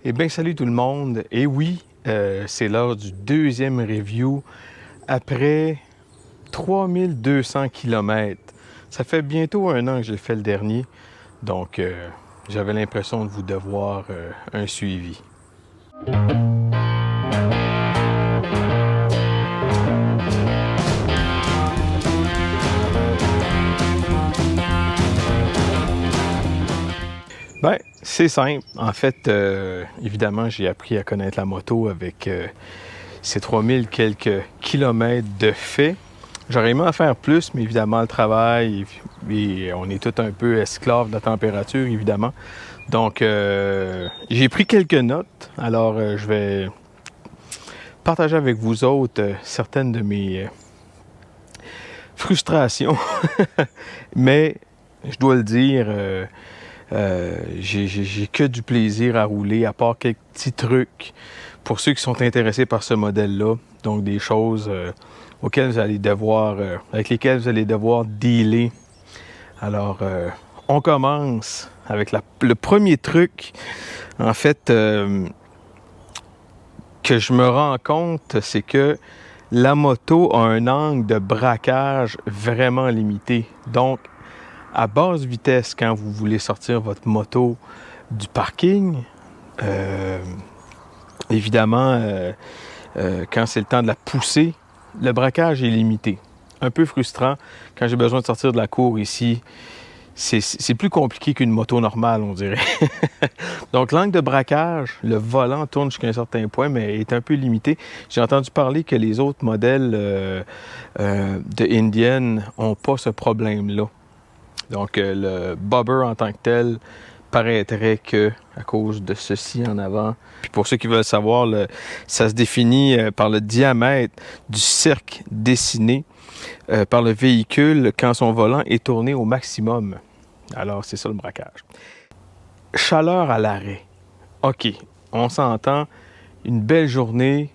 Eh bien, salut tout le monde. Et oui, c'est l'heure du deuxième review après 3200 km. Ça fait bientôt un an que j'ai fait le dernier, donc j'avais l'impression de vous devoir un suivi. Ben, c'est simple. En fait, évidemment, j'ai appris à connaître la moto avec ces 3000 quelques kilomètres de fait. J'aurais aimé en faire plus, mais évidemment, le travail, et on est tous un peu esclaves de la température, évidemment. Donc, j'ai pris quelques notes. Alors, je vais partager avec vous autres certaines de mes frustrations. Mais, je dois le dire, j'ai que du plaisir à rouler, à part quelques petits trucs pour ceux qui sont intéressés par ce modèle-là. Donc, des choses auxquelles vous allez devoir, avec lesquelles vous allez devoir dealer. Alors, on commence avec le premier truc, en fait, que je me rends compte, c'est que la moto a un angle de braquage vraiment limité. Donc, à basse vitesse, quand vous voulez sortir votre moto du parking, évidemment, quand c'est le temps de la pousser, le braquage est limité. Un peu frustrant. Quand j'ai besoin de sortir de la cour ici, c'est plus compliqué qu'une moto normale, on dirait. Donc, l'angle de braquage, le volant tourne jusqu'à un certain point, mais est un peu limité. J'ai entendu parler que les autres modèles de Indian n'ont pas ce problème-là. Donc, le bobber en tant que tel paraîtrait que à cause de ceci en avant. Puis pour ceux qui veulent savoir, ça se définit par le diamètre du cercle dessiné par le véhicule quand son volant est tourné au maximum. Alors, c'est ça le braquage. Chaleur à l'arrêt. OK, on s'entend. Une belle journée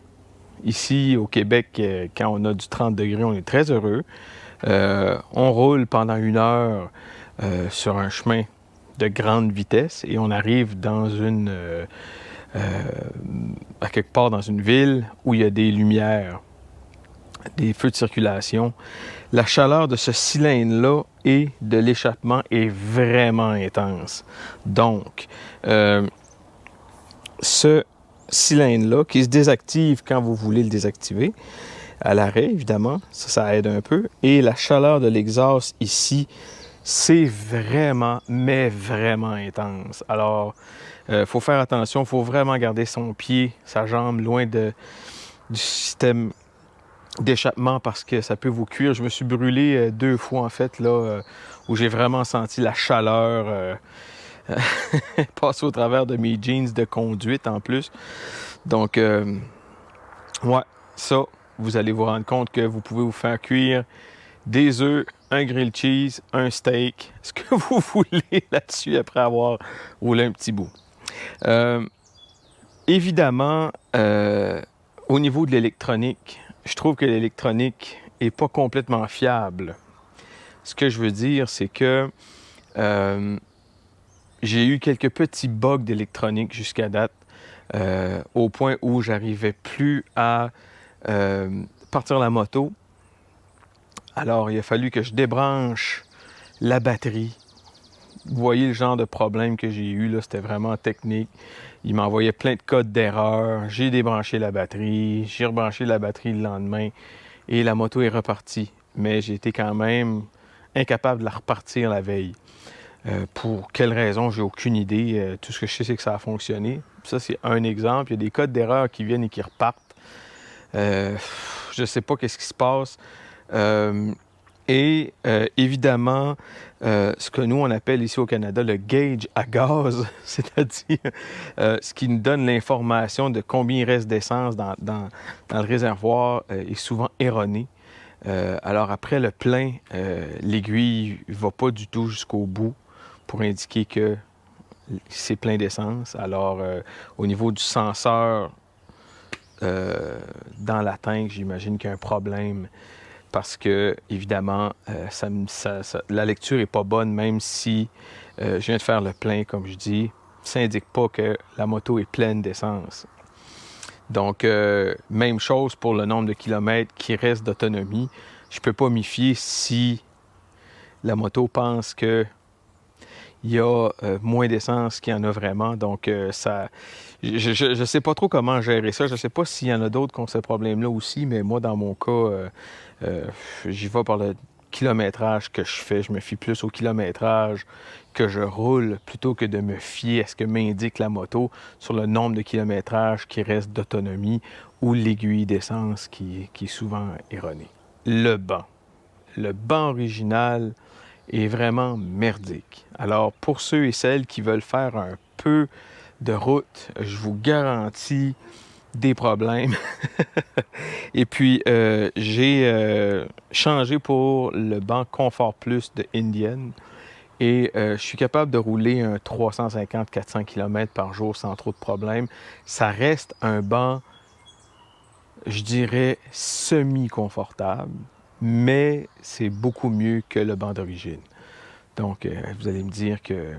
ici au Québec, quand on a du 30 degrés, on est très heureux. On roule pendant 1 heure sur un chemin de grande vitesse et on arrive dans à quelque part dans une ville où il y a des lumières, des feux de circulation. La chaleur de ce cylindre-là et de l'échappement est vraiment intense. Donc, ce cylindre-là qui se désactive quand vous voulez le désactiver, à l'arrêt, évidemment, ça aide un peu. Et la chaleur de l'exhaust ici, c'est vraiment, mais vraiment intense. Alors, il faut faire attention, il faut vraiment garder son pied, sa jambe loin du système d'échappement parce que ça peut vous cuire. Je me suis brûlé 2 fois, en fait, là, où j'ai vraiment senti la chaleur passer au travers de mes jeans de conduite en plus. Donc, ouais, ça, vous allez vous rendre compte que vous pouvez vous faire cuire des œufs, un grilled cheese, un steak, ce que vous voulez là-dessus après avoir roulé un petit bout. Évidemment, au niveau de l'électronique, je trouve que l'électronique n'est pas complètement fiable. Ce que je veux dire, c'est que j'ai eu quelques petits bugs d'électronique jusqu'à date, au point où j'arrivais plus à partir la moto. Alors, il a fallu que je débranche la batterie. Vous voyez le genre de problème que j'ai eu, là, c'était vraiment technique. Il m'envoyait plein de codes d'erreur. J'ai débranché la batterie, j'ai rebranché la batterie le lendemain et la moto est repartie. Mais j'ai été quand même incapable de la repartir la veille. Pour quelle raison, j'ai aucune idée. Tout ce que je sais, c'est que ça a fonctionné. Ça, c'est un exemple. Il y a des codes d'erreur qui viennent et qui repartent. Je ne sais pas qu'est-ce qui se passe. Évidemment, ce que nous, on appelle ici au Canada le gauge à gaz, c'est-à-dire ce qui nous donne l'information de combien il reste d'essence dans le réservoir est souvent erroné. Alors après le plein, l'aiguille ne va pas du tout jusqu'au bout pour indiquer que c'est plein d'essence. Alors au niveau du senseur dans la tank, j'imagine qu'il y a un problème parce que, évidemment, la lecture n'est pas bonne, même si je viens de faire le plein, comme je dis. ça n'indique pas que la moto est pleine d'essence. Donc, même chose pour le nombre de kilomètres qui reste d'autonomie. Je ne peux pas m'y fier si la moto pense qu'il y a moins d'essence qu'il y en a vraiment. Donc, je ne sais pas trop comment gérer ça. Je ne sais pas s'il y en a d'autres qui ont ce problème-là aussi, mais moi, dans mon cas, j'y vais par le kilométrage que je fais. Je me fie plus au kilométrage que je roule plutôt que de me fier à ce que m'indique la moto sur le nombre de kilométrages qui reste d'autonomie ou l'aiguille d'essence qui est souvent erronée. Le banc. Le banc original est vraiment merdique. Alors, pour ceux et celles qui veulent faire un peu de route, je vous garantis des problèmes. Et puis, j'ai changé pour le banc Confort Plus de Indian. Et je suis capable de rouler un 350-400 km par jour sans trop de problèmes. Ça reste un banc, je dirais, semi-confortable, mais c'est beaucoup mieux que le banc d'origine. Donc, vous allez me dire que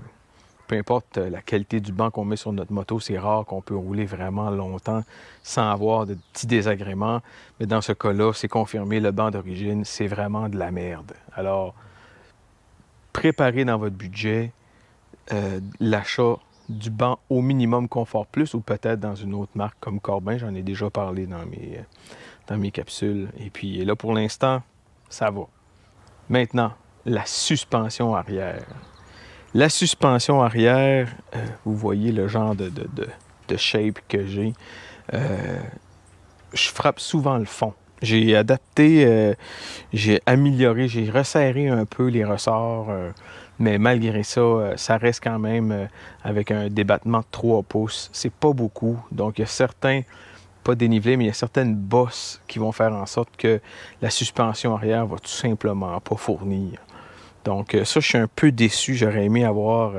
peu importe la qualité du banc qu'on met sur notre moto, c'est rare qu'on peut rouler vraiment longtemps sans avoir de petits désagréments. Mais dans ce cas-là, c'est confirmé, le banc d'origine, c'est vraiment de la merde. Alors, préparez dans votre budget l'achat du banc au minimum Confort Plus ou peut-être dans une autre marque comme Corbin. J'en ai déjà parlé dans mes capsules. Et puis là, pour l'instant, ça va. Maintenant, la suspension arrière. La suspension arrière, vous voyez le genre de shape que j'ai. Je frappe souvent le fond. J'ai adapté, j'ai amélioré, j'ai resserré un peu les ressorts, mais malgré ça, ça reste quand même avec un débattement de 3 pouces. C'est pas beaucoup. Donc, il y a certains, pas dénivelés, mais il y a certaines bosses qui vont faire en sorte que la suspension arrière va tout simplement pas fournir. Donc, ça, je suis un peu déçu. J'aurais aimé avoir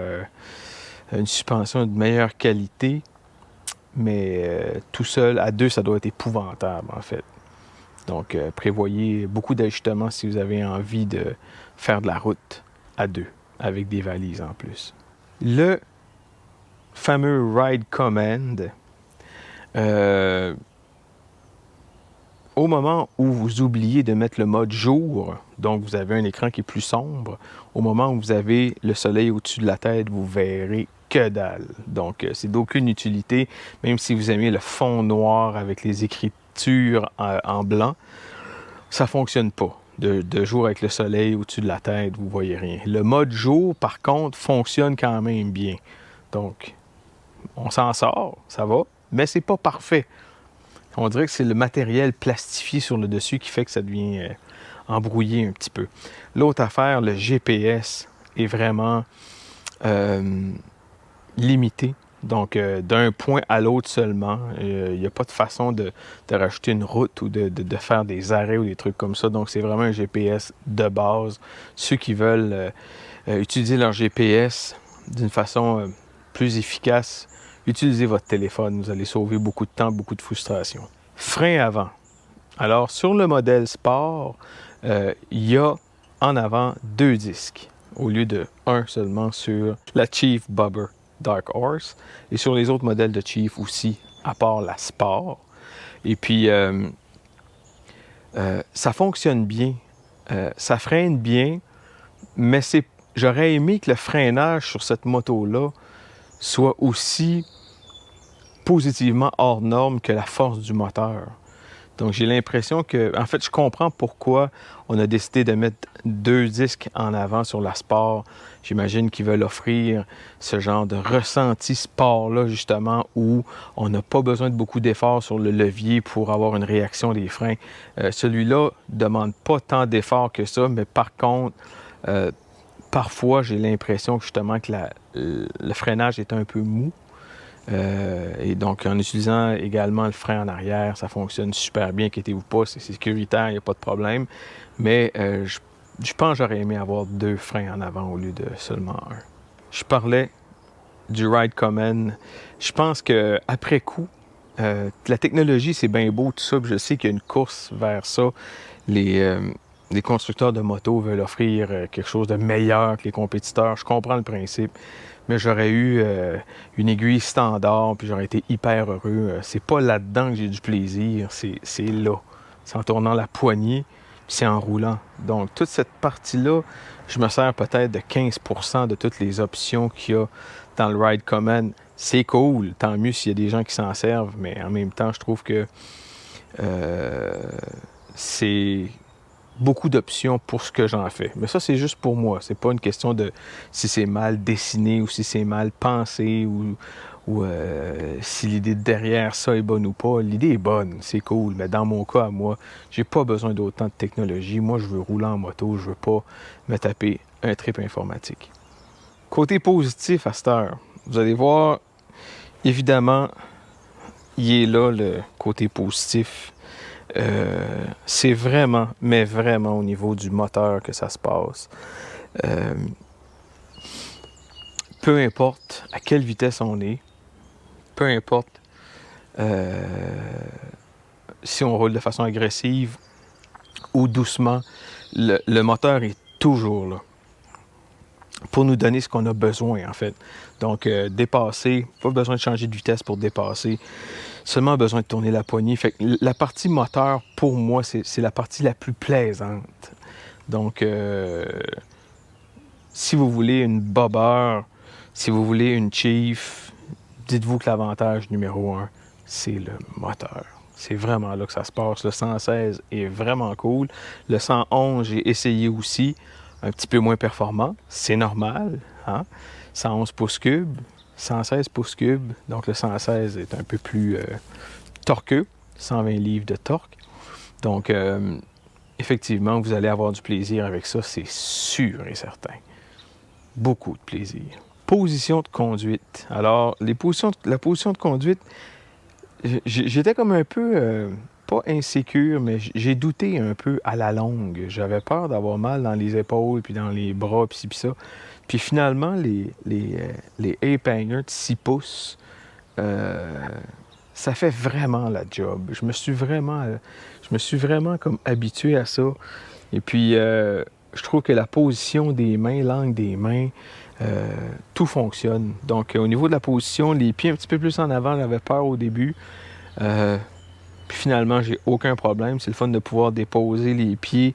une suspension de meilleure qualité, mais tout seul, à deux, ça doit être épouvantable, en fait. Donc, prévoyez beaucoup d'ajustements si vous avez envie de faire de la route à deux, avec des valises en plus. Le fameux Ride Command, au moment où vous oubliez de mettre le mode jour, donc vous avez un écran qui est plus sombre, au moment où vous avez le soleil au-dessus de la tête, vous verrez que dalle. Donc, c'est d'aucune utilité, même si vous aimez le fond noir avec les écritures en blanc, ça ne fonctionne pas. De jour avec le soleil au-dessus de la tête, vous ne voyez rien. Le mode jour, par contre, fonctionne quand même bien. Donc, on s'en sort, ça va, mais c'est pas parfait. On dirait que c'est le matériel plastifié sur le dessus qui fait que ça devient embrouillé un petit peu. L'autre affaire, le GPS est vraiment limité. Donc, d'un point à l'autre seulement. Il n'y a pas de façon de rajouter une route ou de faire des arrêts ou des trucs comme ça. Donc, c'est vraiment un GPS de base. Ceux qui veulent utiliser leur GPS d'une façon plus efficace, utilisez votre téléphone. Vous allez sauver beaucoup de temps, beaucoup de frustration. Frein avant. Alors, sur le modèle Sport, il y a en avant 2 disques au lieu de 1 seulement sur la Chief Bobber Dark Horse et sur les autres modèles de Chief aussi, à part la Sport. Et puis, ça fonctionne bien. Ça freine bien, mais j'aurais aimé que le freinage sur cette moto-là soit aussi positivement hors norme que la force du moteur. Donc, j'ai l'impression que... En fait, je comprends pourquoi on a décidé de mettre 2 disques en avant sur la Sport. J'imagine qu'ils veulent offrir ce genre de ressenti sport-là, justement, où on n'a pas besoin de beaucoup d'efforts sur le levier pour avoir une réaction des freins. Celui-là ne demande pas tant d'efforts que ça, mais par contre, parfois, j'ai l'impression que, justement, que le freinage est un peu mou. Et donc, en utilisant également le frein en arrière, ça fonctionne super bien, inquiétez-vous pas, c'est sécuritaire, il n'y a pas de problème. Mais je pense que j'aurais aimé avoir 2 freins en avant au lieu de seulement 1. Je parlais du Ride Command. Je pense qu'après coup, la technologie, c'est bien beau, tout ça, puis je sais qu'il y a une course vers ça. les constructeurs de motos veulent offrir quelque chose de meilleur que les compétiteurs. Je comprends le principe, mais j'aurais eu une aiguille standard, puis j'aurais été hyper heureux. C'est pas là-dedans que j'ai du plaisir, c'est là. C'est en tournant la poignée, puis c'est en roulant. Donc, toute cette partie-là, je me sers peut-être de 15% de toutes les options qu'il y a dans le Ride Command. C'est cool, tant mieux s'il y a des gens qui s'en servent, mais en même temps, je trouve que c'est beaucoup d'options pour ce que j'en fais. Mais ça, c'est juste pour moi. C'est pas une question de si c'est mal dessiné ou si c'est mal pensé ou si l'idée derrière ça est bonne ou pas. L'idée est bonne, c'est cool. Mais dans mon cas, à moi, j'ai pas besoin d'autant de technologie. Moi, je veux rouler en moto. Je veux pas me taper un trip informatique. Côté positif à cette heure, vous allez voir, évidemment, il est là le côté positif. C'est vraiment, mais vraiment au niveau du moteur que ça se passe. Peu importe à quelle vitesse on est, peu importe si on roule de façon agressive ou doucement, le moteur est toujours là pour nous donner ce qu'on a besoin, en fait. Donc, dépasser, pas besoin de changer de vitesse pour dépasser, seulement besoin de tourner la poignée. Fait que la partie moteur, pour moi, c'est la partie la plus plaisante. Donc, si vous voulez une bobber, si vous voulez une Chief, dites-vous que l'avantage numéro 1, c'est le moteur. C'est vraiment là que ça se passe. Le 116 est vraiment cool. Le 111, j'ai essayé aussi, un petit peu moins performant. C'est normal, hein? 111 pouces cubes, 116 pouces cubes. Donc le 116 est un peu plus torqueux, 120 livres de torque. Donc, effectivement, vous allez avoir du plaisir avec ça, c'est sûr et certain. Beaucoup de plaisir. Position de conduite. Alors, la position de conduite, j'étais comme un peu, pas insécure, mais j'ai douté un peu à la longue. J'avais peur d'avoir mal dans les épaules, puis dans les bras, puis ci, puis ça. Puis finalement, les Ape Hanger de 6 pouces, ça fait vraiment la job. Je me suis vraiment comme habitué à ça. Et puis, je trouve que la position des mains, l'angle des mains, tout fonctionne. Donc, au niveau de la position, les pieds un petit peu plus en avant, j'avais peur au début. Puis finalement, j'ai aucun problème. C'est le fun de pouvoir déposer les pieds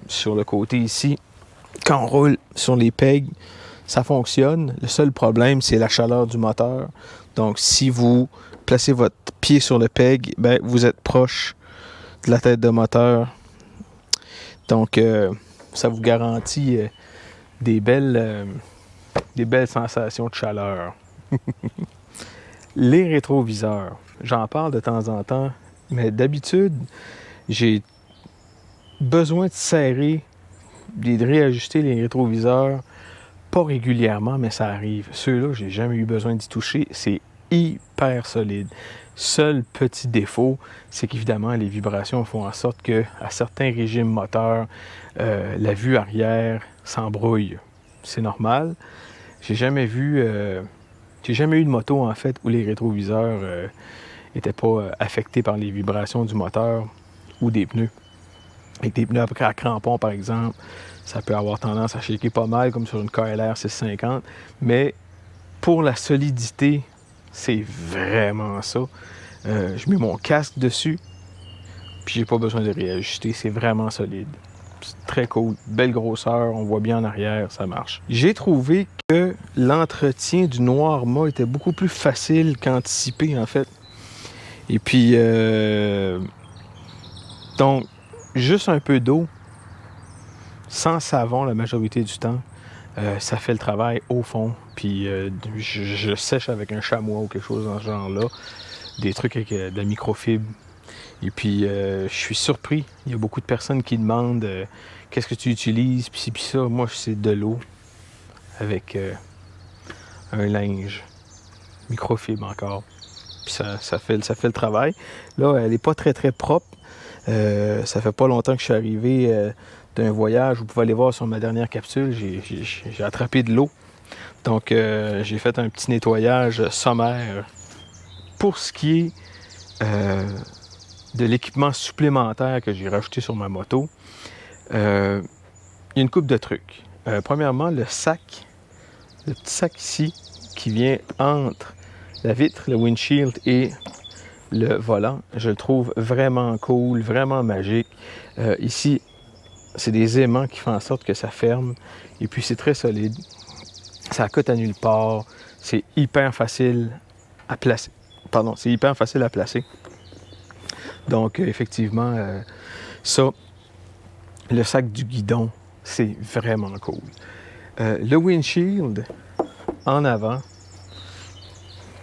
sur le côté ici. Quand on roule sur les pegs, ça fonctionne. Le seul problème, c'est la chaleur du moteur. Donc, si vous placez votre pied sur le peg, ben, vous êtes proche de la tête de moteur. Donc, ça vous garantit des belles sensations de chaleur. Les rétroviseurs, j'en parle de temps en temps, mais d'habitude, j'ai besoin de serrer, de réajuster les rétroviseurs, pas régulièrement, mais ça arrive. Ceux-là, j'ai jamais eu besoin d'y toucher, c'est hyper solide. Seul petit défaut, c'est qu'évidemment, les vibrations font en sorte qu'à certains régimes moteurs, la vue arrière s'embrouille. C'est normal. J'ai jamais eu de moto, en fait, où les rétroviseurs n'étaient pas affectés par les vibrations du moteur ou des pneus. Avec des pneus à crampons, par exemple, ça peut avoir tendance à shaker pas mal, comme sur une KLR 650. Mais pour la solidité, c'est vraiment ça. Je mets mon casque dessus, puis j'ai pas besoin de réajuster. C'est vraiment solide. C'est très cool. Belle grosseur, on voit bien en arrière, ça marche. J'ai trouvé que l'entretien du noir mât était beaucoup plus facile qu'anticipé, en fait. Et puis, donc, juste un peu d'eau, sans savon la majorité du temps, ça fait le travail au fond. Puis, je sèche avec un chamois ou quelque chose dans ce genre-là. Des trucs avec de la microfibre. Et puis, je suis surpris. Il y a beaucoup de personnes qui demandent qu'est-ce que tu utilises, puis ça. Moi, c'est de l'eau avec un linge. Microfibre encore. Puis ça fait le travail. Là, elle n'est pas très, très propre. Ça fait pas longtemps que je suis arrivé d'un voyage. Vous pouvez aller voir sur ma dernière capsule. J'ai attrapé de l'eau. Donc, j'ai fait un petit nettoyage sommaire. Pour ce qui est de l'équipement supplémentaire que j'ai rajouté sur ma moto, Il y a une couple de trucs. Premièrement, le petit sac ici, qui vient entre la vitre, le windshield et le volant, je le trouve vraiment cool, vraiment magique. Ici, c'est des aimants qui font en sorte que ça ferme. Et puis, c'est très solide. Ça cote à nulle part. C'est hyper facile à placer. Pardon, c'est hyper facile à placer. Donc, effectivement, ça, le sac du guidon, c'est vraiment cool. Le windshield, en avant,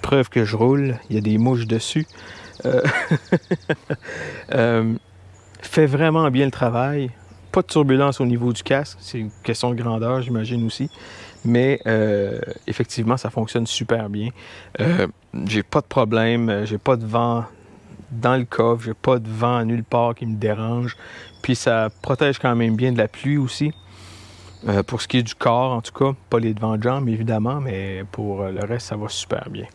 preuve que je roule, il y a des mouches dessus. Fait vraiment bien le travail. Pas de turbulence au niveau du casque, c'est une question de grandeur, j'imagine aussi. Mais effectivement, ça fonctionne super bien. J'ai pas de problème, j'ai pas de vent dans le coffre, j'ai pas de vent nulle part qui me dérange. Puis ça protège quand même bien de la pluie aussi. Pour ce qui est du corps, en tout cas, pas les devants de jambes évidemment, mais pour le reste, ça va super bien.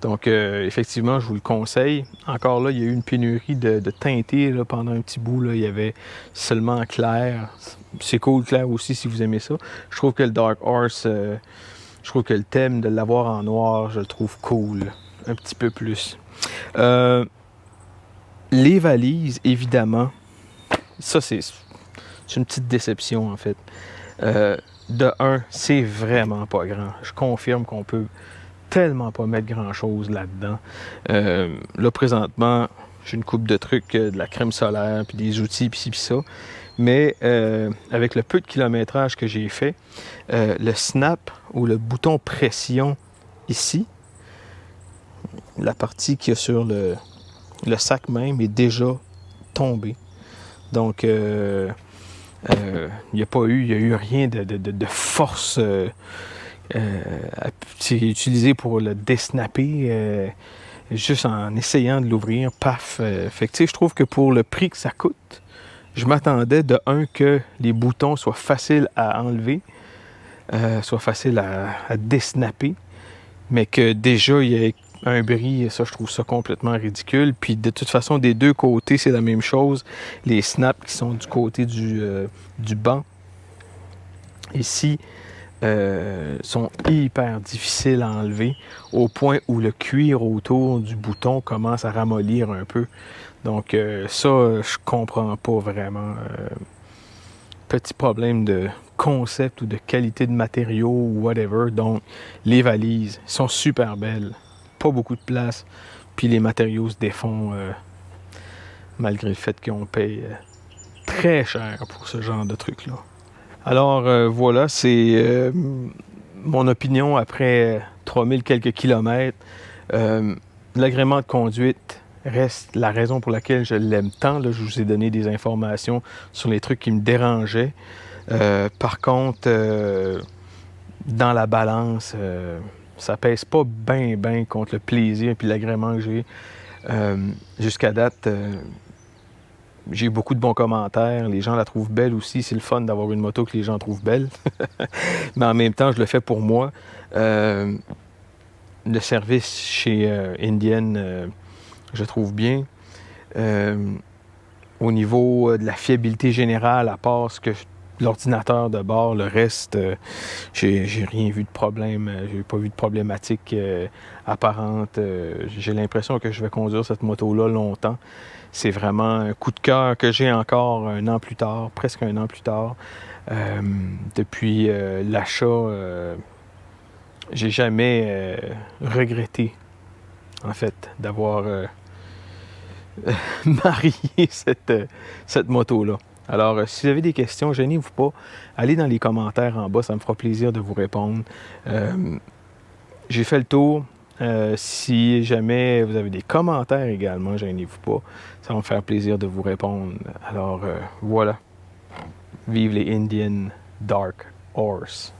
Donc, effectivement, je vous le conseille. Encore là, il y a eu une pénurie de teintés là, pendant un petit bout. Là, il y avait seulement en clair. C'est cool clair aussi si vous aimez ça. Je trouve que le Dark Horse, je trouve que le thème de l'avoir en noir, je le trouve cool. Un petit peu plus. Les valises, évidemment, ça c'est une petite déception en fait. De un, c'est vraiment pas grand. Je confirme qu'on peut tellement pas mettre grand-chose là-dedans. Là, présentement, j'ai une coupe de trucs, de la crème solaire, puis des outils, puis ci, puis ça. Mais avec le peu de kilométrage que j'ai fait, le snap ou le bouton pression ici, la partie qu'il y a sur le sac même est déjà tombée. Donc, il n'y a eu rien de force utilisé pour le desnapper, juste en essayant de l'ouvrir, paf. Fait que, je trouve que pour le prix que ça coûte, je m'attendais de un que les boutons soient faciles à enlever, soient faciles à desnapper, mais que déjà il y ait un bris, ça je trouve ça complètement ridicule. Puis de toute façon, des deux côtés, c'est la même chose. Les snaps qui sont du côté du banc, ici, sont hyper difficiles à enlever, au point où le cuir autour du bouton commence à ramollir un peu. Donc ça, je comprends pas vraiment. Petit problème de concept ou de qualité de matériaux ou whatever. Donc, les valises sont super belles. Pas beaucoup de place. Puis les matériaux se défont malgré le fait qu'on paye très cher pour ce genre de truc-là. Alors voilà, c'est mon opinion après 3000 quelques kilomètres. L'agrément de conduite reste la raison pour laquelle je l'aime tant. Là, je vous ai donné des informations sur les trucs qui me dérangeaient. Par contre, dans la balance, ça pèse pas bien contre le plaisir et l'agrément que j'ai. Jusqu'à date, j'ai eu beaucoup de bons commentaires. Les gens la trouvent belle aussi. C'est le fun d'avoir une moto que les gens trouvent belle. Mais en même temps, je le fais pour moi. Le service chez Indian, je trouve bien. Au niveau de la fiabilité générale, à part ce que l'ordinateur de bord, le reste, j'ai rien vu de problème. J'ai pas vu de problématique apparente. J'ai l'impression que je vais conduire cette moto-là longtemps. C'est vraiment un coup de cœur que j'ai encore un an plus tard, presque un an plus tard. Depuis l'achat, j'ai jamais regretté, en fait, d'avoir marié cette moto-là. Alors, si vous avez des questions, gênez-vous pas. Allez dans les commentaires en bas, ça me fera plaisir de vous répondre. J'ai fait le tour. Si jamais vous avez des commentaires également, gênez-vous pas. Ça va me faire plaisir de vous répondre. Alors, voilà. Vive les Indian Dark Horse.